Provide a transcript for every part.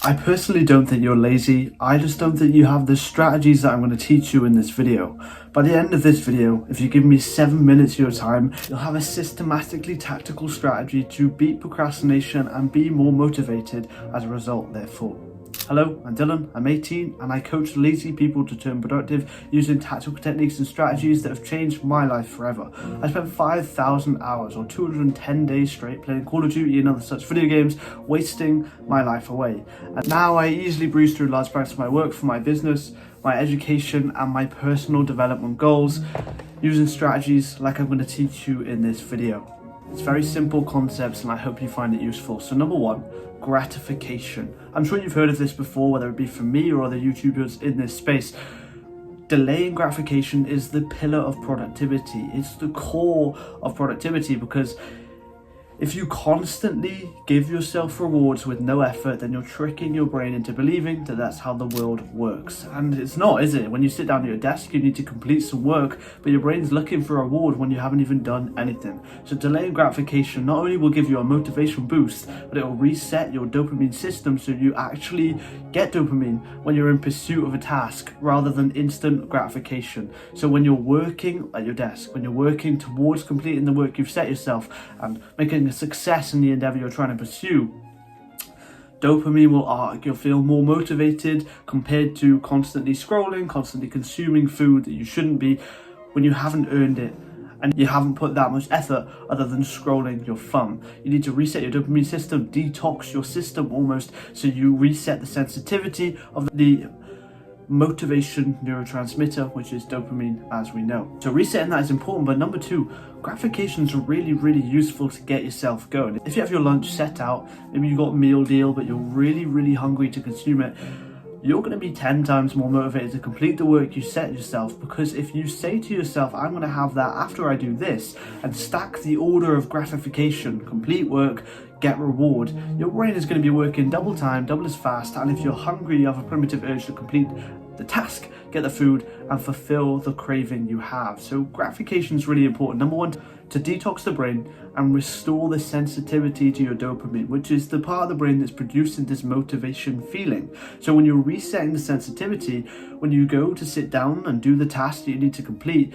I personally don't think you're lazy, I just don't think you have the strategies that I'm going to teach you in this video. By the end of this video, if you give me 7 minutes of your time, you'll have a systematically tactical strategy to beat procrastination and be more motivated as a result, therefore. Hello, I'm Dylan, I'm 18 and I coach lazy people to turn productive using tactical techniques and strategies that have changed my life forever. I spent 5,000 hours or 210 days straight playing Call of Duty and other such video games, wasting my life away. And now I easily breeze through large parts of my work for my business, my education and my personal development goals using strategies like I'm going to teach you in this video. It's very simple concepts and I hope you find it useful. So number one, gratification. I'm sure you've heard of this before, whether it be from me or other YouTubers in this space. Delaying gratification is the pillar of productivity. It's the core of productivity because if you constantly give yourself rewards with no effort, then you're tricking your brain into believing that that's how the world works. And it's not, is it? When you sit down at your desk, you need to complete some work, but your brain's looking for a reward when you haven't even done anything. So delaying gratification not only will give you a motivation boost, but it will reset your dopamine system so you actually get dopamine when you're in pursuit of a task rather than instant gratification. So when you're working at your desk, when you're working towards completing the work you've set yourself and making a success in the endeavor you're trying to pursue, dopamine will arc. You'll feel more motivated compared to constantly scrolling, constantly consuming food that you shouldn't be when you haven't earned it and you haven't put that much effort other than scrolling your thumb. You need to reset your dopamine system, detox your system almost, so you reset the sensitivity of the motivation neurotransmitter, which is dopamine, as we know. So resetting that is important. But number two, gratifications are really useful to get yourself going. If you have your lunch set out, maybe you got a meal deal but you're really hungry to consume it, you're going to be 10 times more motivated to complete the work you set yourself, because if you say to yourself, I'm going to have that after I do this, and stack the order of gratification, complete work, get reward, your brain is going to be working double time, double as fast, and if you're hungry, you have a primitive urge to complete the task, get the food, and fulfill the craving you have. So gratification is really important. Number one, to detox the brain and restore the sensitivity to your dopamine, which is the part of the brain that's producing this motivation feeling. So when you're resetting the sensitivity, when you go to sit down and do the task that you need to complete,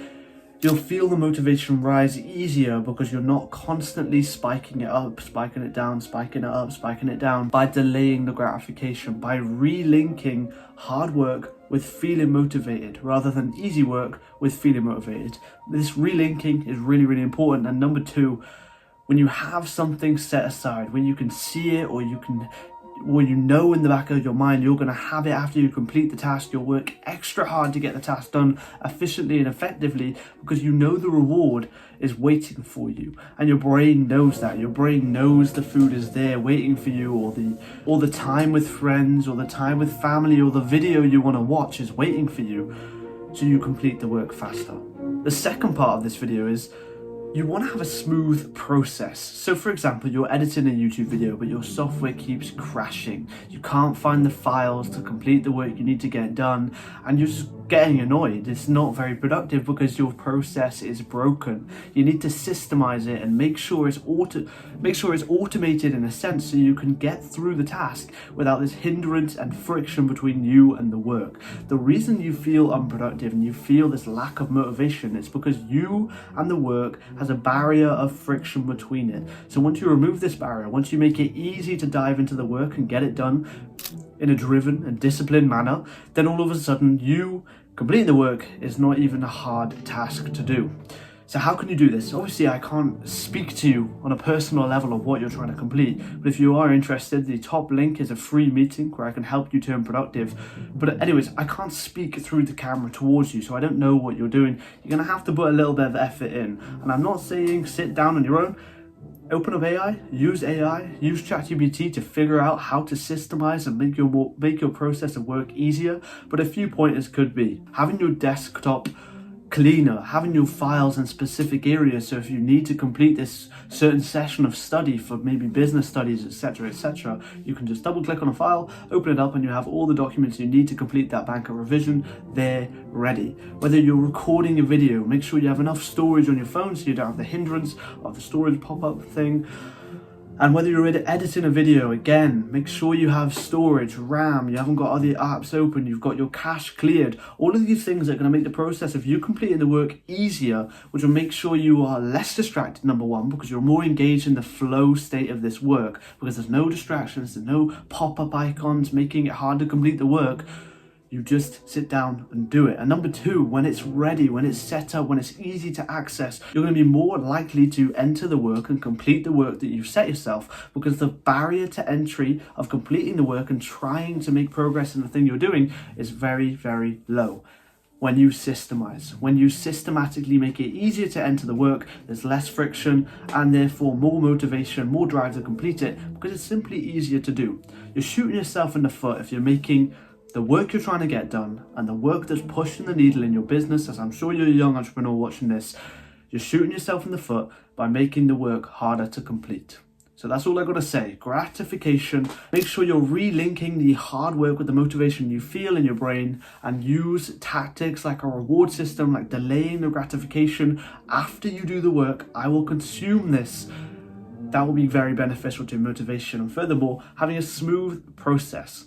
you'll feel the motivation rise easier because you're not constantly spiking it up, spiking it down, spiking it up, spiking it down, by delaying the gratification, by relinking hard work with feeling motivated rather than easy work with feeling motivated. This relinking is really important. And number two, when you have something set aside, when you can see it or you know in the back of your mind you're going to have it after you complete the task, you'll work extra hard to get the task done efficiently and effectively because you know the reward is waiting for you, and your brain knows that. Your brain knows the food is there waiting for you, or the time with friends, or the time with family, or the video you want to watch is waiting for you, so you complete the work faster. The second part of this video is you want to have a smooth process. So for example, you're editing a YouTube video, but your software keeps crashing. You can't find the files to complete the work you need to get done, and you're just getting annoyed. It's not very productive because your process is broken. You need to systemize it and make sure it's automated in a sense so you can get through the task without this hindrance and friction between you and the work. The reason you feel unproductive and you feel this lack of motivation is because you and the work has a barrier of friction between it. So once you remove this barrier, once you make it easy to dive into the work and get it done in a driven and disciplined manner, then all of a sudden you completing the work is not even a hard task to do. So how can you do this? Obviously I can't speak to you on a personal level of what you're trying to complete, but if you are interested, the top link is a free meeting where I can help you turn productive. But anyways, I can't speak through the camera towards you, so I don't know what you're doing. You're gonna have to put a little bit of effort in, and I'm not saying sit down on your own. Open up AI, use ChatGPT to figure out how to systemize and make your process of work easier. But a few pointers could be having your desktop cleaner, having your files in specific areas, so if you need to complete this certain session of study for maybe business studies, etc., you can just double click on a file, open it up, and you have all the documents you need to complete that banker revision there ready. Whether you're recording a video, make sure you have enough storage on your phone so you don't have the hindrance of the storage pop-up thing. And whether you're editing a video, again, make sure you have storage, RAM, you haven't got other apps open, you've got your cache cleared. All of these things are going to make the process of you completing the work easier, which will make sure you are less distracted, number one, because you're more engaged in the flow state of this work, because there's no distractions, there's no pop-up icons making it hard to complete the work. You just sit down and do it. And number two, when it's ready, when it's set up, when it's easy to access, you're going to be more likely to enter the work and complete the work that you've set yourself, because the barrier to entry of completing the work and trying to make progress in the thing you're doing is very, very low. When you systemize, when you systematically make it easier to enter the work, there's less friction and therefore more motivation, more drive to complete it, because it's simply easier to do. You're shooting yourself in the foot if you're making the work you're trying to get done and the work that's pushing the needle in your business, as I'm sure you're a young entrepreneur watching this, you're shooting yourself in the foot by making the work harder to complete. So that's all I got to say. Gratification. Make sure you're relinking the hard work with the motivation you feel in your brain, and use tactics like a reward system, like delaying the gratification. After you do the work, I will consume this. That will be very beneficial to motivation. And furthermore, having a smooth process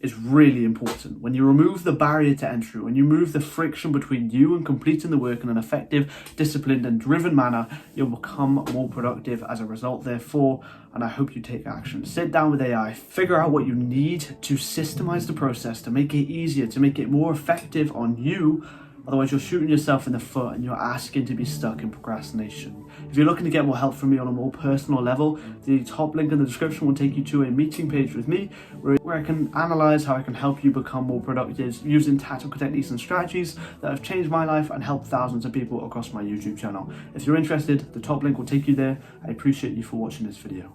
is really important. When you remove the barrier to entry, when you remove the friction between you and completing the work in an effective, disciplined and driven manner, you'll become more productive as a result therefore, and I hope you take action. Sit down with AI, figure out what you need to systemize the process, to make it easier, to make it more effective on you. Otherwise, you're shooting yourself in the foot and you're asking to be stuck in procrastination. If you're looking to get more help from me on a more personal level, the top link in the description will take you to a meeting page with me where I can analyze how I can help you become more productive using tactical techniques and strategies that have changed my life and helped thousands of people across my YouTube channel. If you're interested, the top link will take you there. I appreciate you for watching this video.